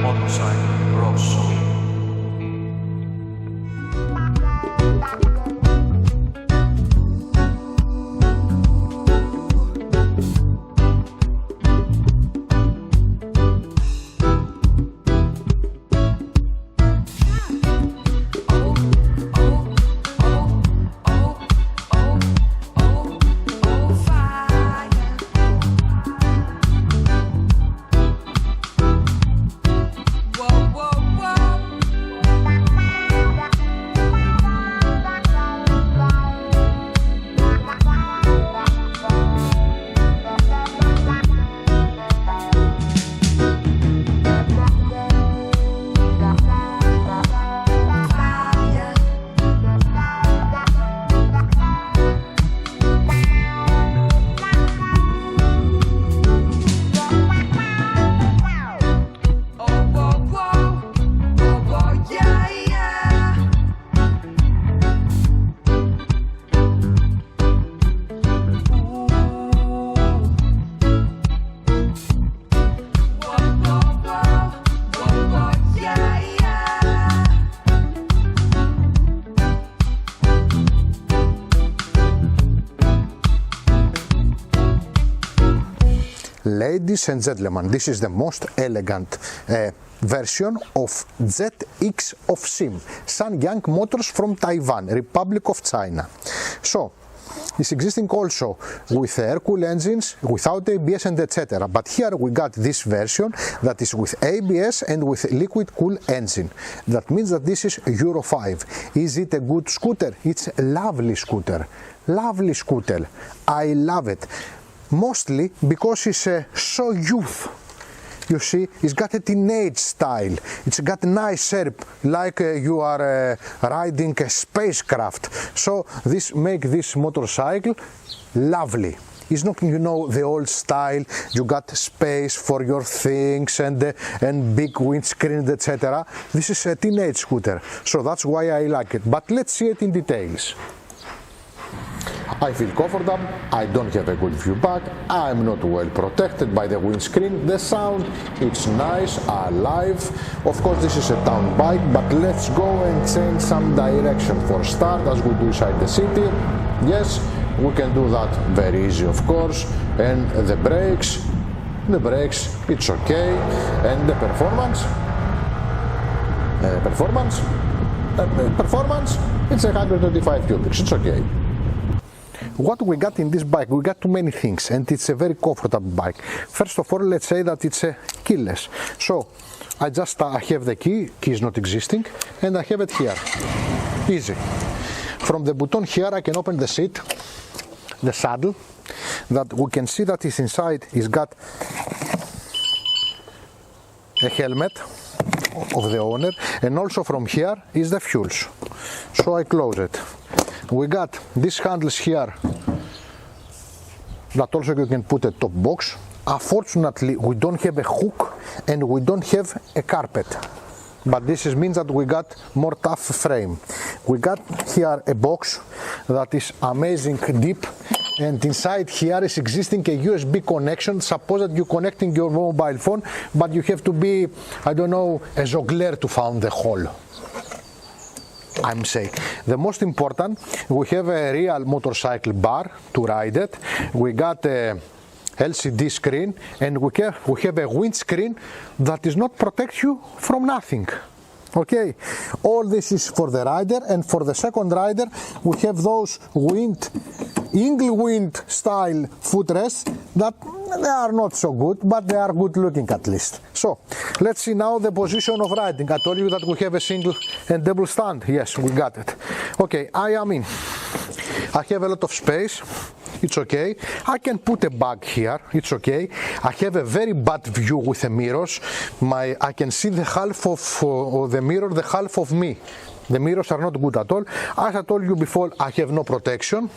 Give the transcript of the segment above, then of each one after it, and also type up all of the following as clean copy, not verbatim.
Motorcycle Rosso. Ladies and gentlemen, this is the most elegant version of ZX of Sim, Sanyang Motors from Taiwan, Republic of China. So, it's existing also with air-cooled engines, without ABS and etc. But here we got this version that is with ABS and with liquid-cooled engine. That means that this is Euro 5. Is it a good scooter? It's a lovely scooter. Lovely scooter. I love it. Mostly because it's so youth. You see, it's got a teenage style. It's got a nice shape, like you are riding a spacecraft. So this makes this motorcycle lovely. It's not, you know, the old style. You got space for your things and big windscreen, etc. This is a teenage scooter, so that's why I like it. But let's see it in details. I feel comfortable, I don't have a good view back, I'm not well protected by the windscreen, the sound, it's nice, alive. Of course this is a town bike, but let's go and change some direction for start as we do inside the city. Yes, we can do that very easy of course. And the brakes, it's okay. And the performance, it's 125 cubics, it's okay. What we got in this bike, we got too many things, and it's a very comfortable bike. First of all, let's say that it's keyless. So I have the key is not existing, and I have it here. Easy. From the button here I can open the seat, the saddle, that we can see that is inside. It's got a helmet of the owner, and also from here is the fuels. So I close it. We got these handles here that also you can put a top box. Unfortunately, we don't have a hook and we don't have a carpet, but this means that we got more tough frame. We got here a box that is amazing deep, and inside here is existing a USB connection. Suppose that you're connecting your mobile phone, but you have to be, I don't know, a jongleur to find the hole. I'm saying. The most important, we have a real motorcycle bar to ride it. We got a LCD screen, and we have a windscreen that does not protect you from nothing. Okay, all this is for the rider, and for the second rider we have those Englewind style footrests that they are not so good, but they are good looking at least. So let's see now the position of riding. I told you that we have a single and double stand. Yes, we got it. Okay, I am in. I have a lot of space, it's okay. I can put a bag here, it's okay. I have a very bad view with the mirrors. I can see the half of the mirror, the half of me. The mirrors are not good at all. As I told you before, I have no protection.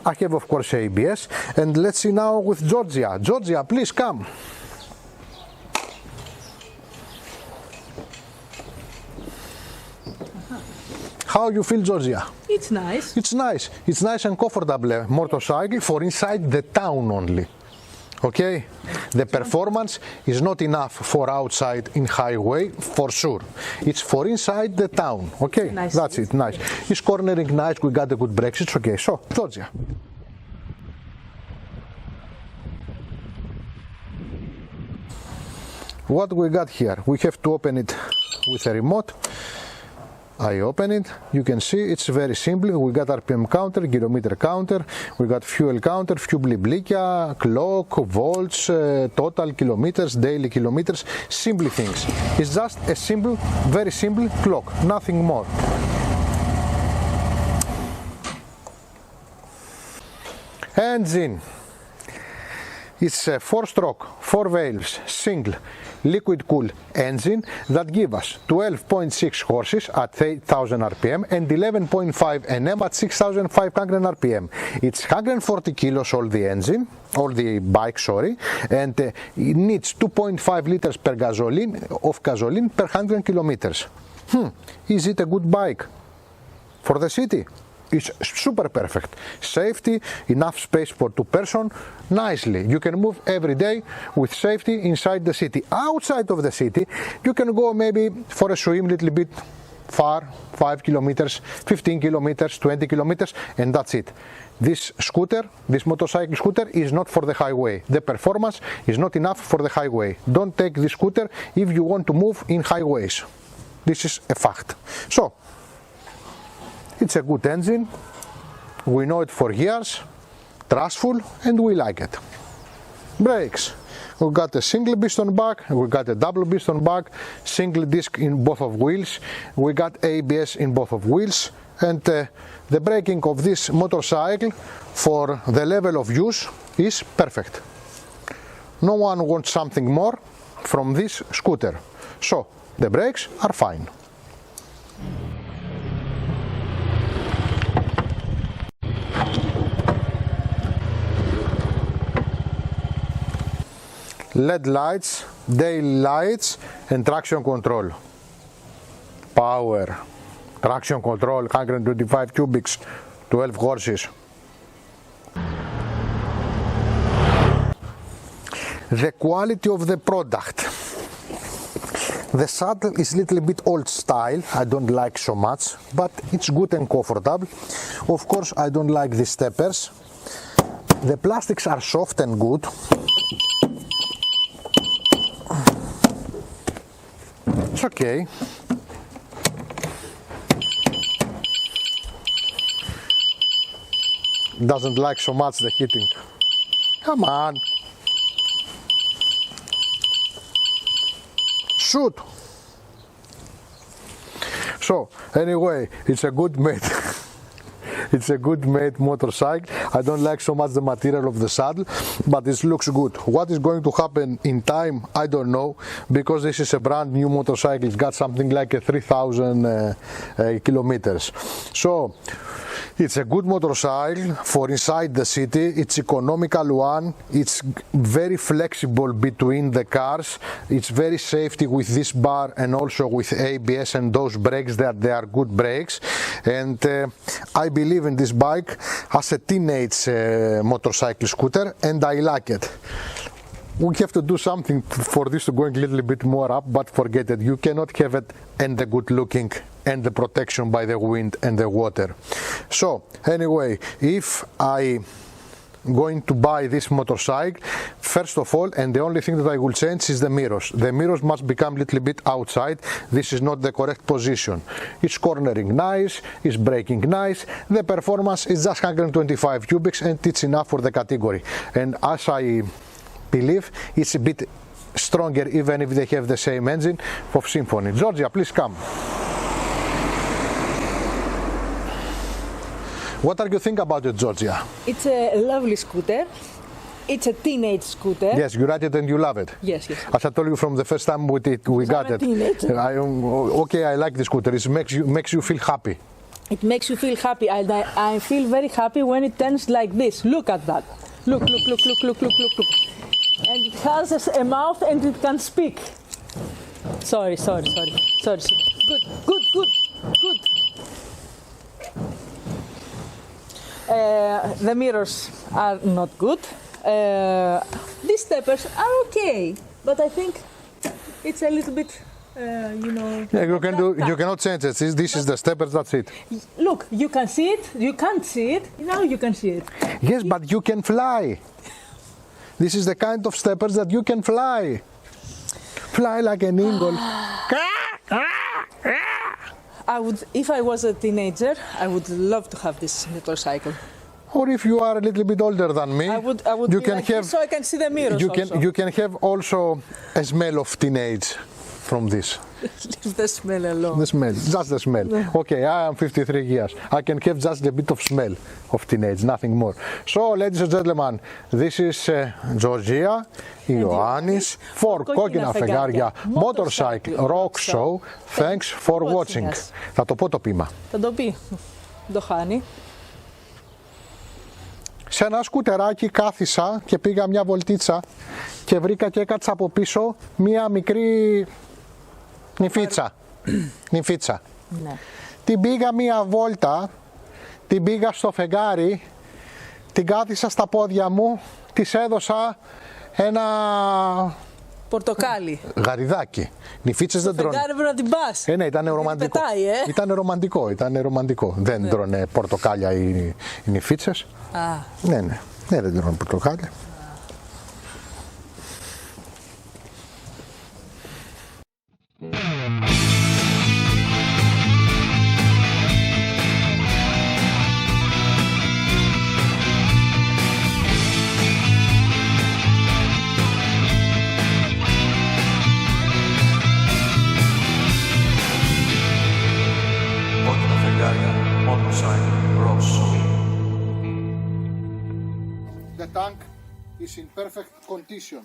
I have, of course, ABS. And let's see now with Georgia. Georgia, please come. How you feel, Georgia? It's nice. It's nice. It's nice and comfortable motorcycle for inside the town only. Okay, the performance is not enough for outside in highway for sure. It's for inside the town. Okay, nice. That's it. Nice. It's cornering nice. We got the good brakes. It's okay. So, Georgia. What we got here? We have to open it with a remote. I open it, you can see it's very simple. We got RPM counter, gyrometer counter, we got fuel counter, few bliblikia, clock, volts, total kilometers, daily kilometers, simple things. It's just a simple, very simple clock, nothing more. Engine. It's a 4-stroke, 4 valves, single, liquid cooled engine that give us 12.6 horses at 8,000 RPM and 11.5 Nm at 6,500 RPM. It's 140 kilos all the engine, all the bike, sorry, and it needs 2.5 liters per gasoline per 100 kilometers. Is it a good bike for the city? It's super perfect. Safety, enough space for 2 persons, nicely. You can move every day with safety inside the city. Outside of the city, you can go maybe for a swim a little bit far, 5 kilometers, 15 kilometers, 20 kilometers, and that's it. This scooter, this motorcycle scooter is not for the highway. The performance is not enough for the highway. Don't take this scooter if you want to move in highways. This is a fact. So, it's a good engine, we know it for years, trustful, and we like it. Brakes. We got a single piston back, we got a double piston back, single disc in both of wheels, we got ABS in both of wheels, and the braking of this motorcycle for the level of use is perfect. No one wants something more from this scooter. So, the brakes are fine. LED lights, daily lights, and traction control. Power, traction control, 125 cubics, 12 horses. The quality of the product. The saddle is a little bit old style, I don't like so much, but it's good and comfortable. Of course, I don't like the steppers. The plastics are soft and good. It's okay. Doesn't like so much the heating. Come on. Shoot. So anyway, it's a good made. It's a good made motorcycle. I don't like so much the material of the saddle, but it looks good. What is going to happen in time, I don't know, because this is a brand new motorcycle. It's got something like a 3,000 kilometers. So it's a good motorcycle for inside the city. It's economical one. It's very flexible between the cars. It's very safety with this bar and also with ABS and those brakes that they are good brakes. And I believe in this bike as a teenage motorcycle scooter, and I like it. We have to do something for this to go a little bit more up, but forget it. You cannot have it and the good looking and the protection by the wind and the water. So anyway, if I going to buy this motorcycle, first of all, and the only thing that I will change is the mirrors. The mirrors must become a little bit outside. This is not the correct position. It's cornering nice, it's braking nice. The performance is just 125 cubics and it's enough for the category. And as I believe, it's a bit stronger even if they have the same engine of Symphony. Georgia, please come. What are you think about it, Georgia? It's a lovely scooter. It's a teenage scooter. Yes, you ride it and you love it. Yes, yes. As I told you from the first time we got I'm a it. teenager. Okay, I like the scooter. It makes you feel happy. It makes you feel happy. I feel very happy when it turns like this. Look at that. Look. And it has a mouth and it can speak. Sorry. Good. The mirrors are not good. These steppers are okay, but I think it's a little bit, Yeah, you cannot change it. This is the stepper, that's it. Look, you can see it. You can't see it. Now you can see it. Yes, but you can fly. This is the kind of steppers that you can fly. Fly like an eagle. I would, if I was a teenager, I would love to have this motorcycle. Or if you are a little bit older than me, I would you be can like have this so I can see the mirrors also. you can have also a smell of teenage from this. Leave the smell alone. The smell, just the smell. Okay, I am 53 years. I can have just a bit of smell of teenage, nothing more. So, ladies and gentlemen, this is Georgia, Ioannis, for Κόκκινα Φεγγάρια Motorcycle Rock Show. Thanks for watching. Θα το πω το πείμα. Θα το πει. Το χάνει. Σε ένα σκουτεράκι κάθισα και πήγα μια βολτίτσα και βρήκα και έκατσα από πίσω μια μικρή νυφίτσα. Ναι. Την πήγα μια βόλτα, την πήγα στο φεγγάρι, την κάθισα στα πόδια μου, της έδωσα ένα Πορτοκάλι. γαριδάκι. Νυφίτσες δεν τρώνε. Φεγγάρι πρέπει να την πας. Ναι, ήταν ρομαντικό. Πετάει, Ήταν ρομαντικό. Δεν τρώνε πορτοκάλια οι νυφίτσες. Ναι, δεν τρώνε πορτοκάλια. Κόκκινα φεγγάρια Motorcycle Rock Show. The tank is in perfect condition.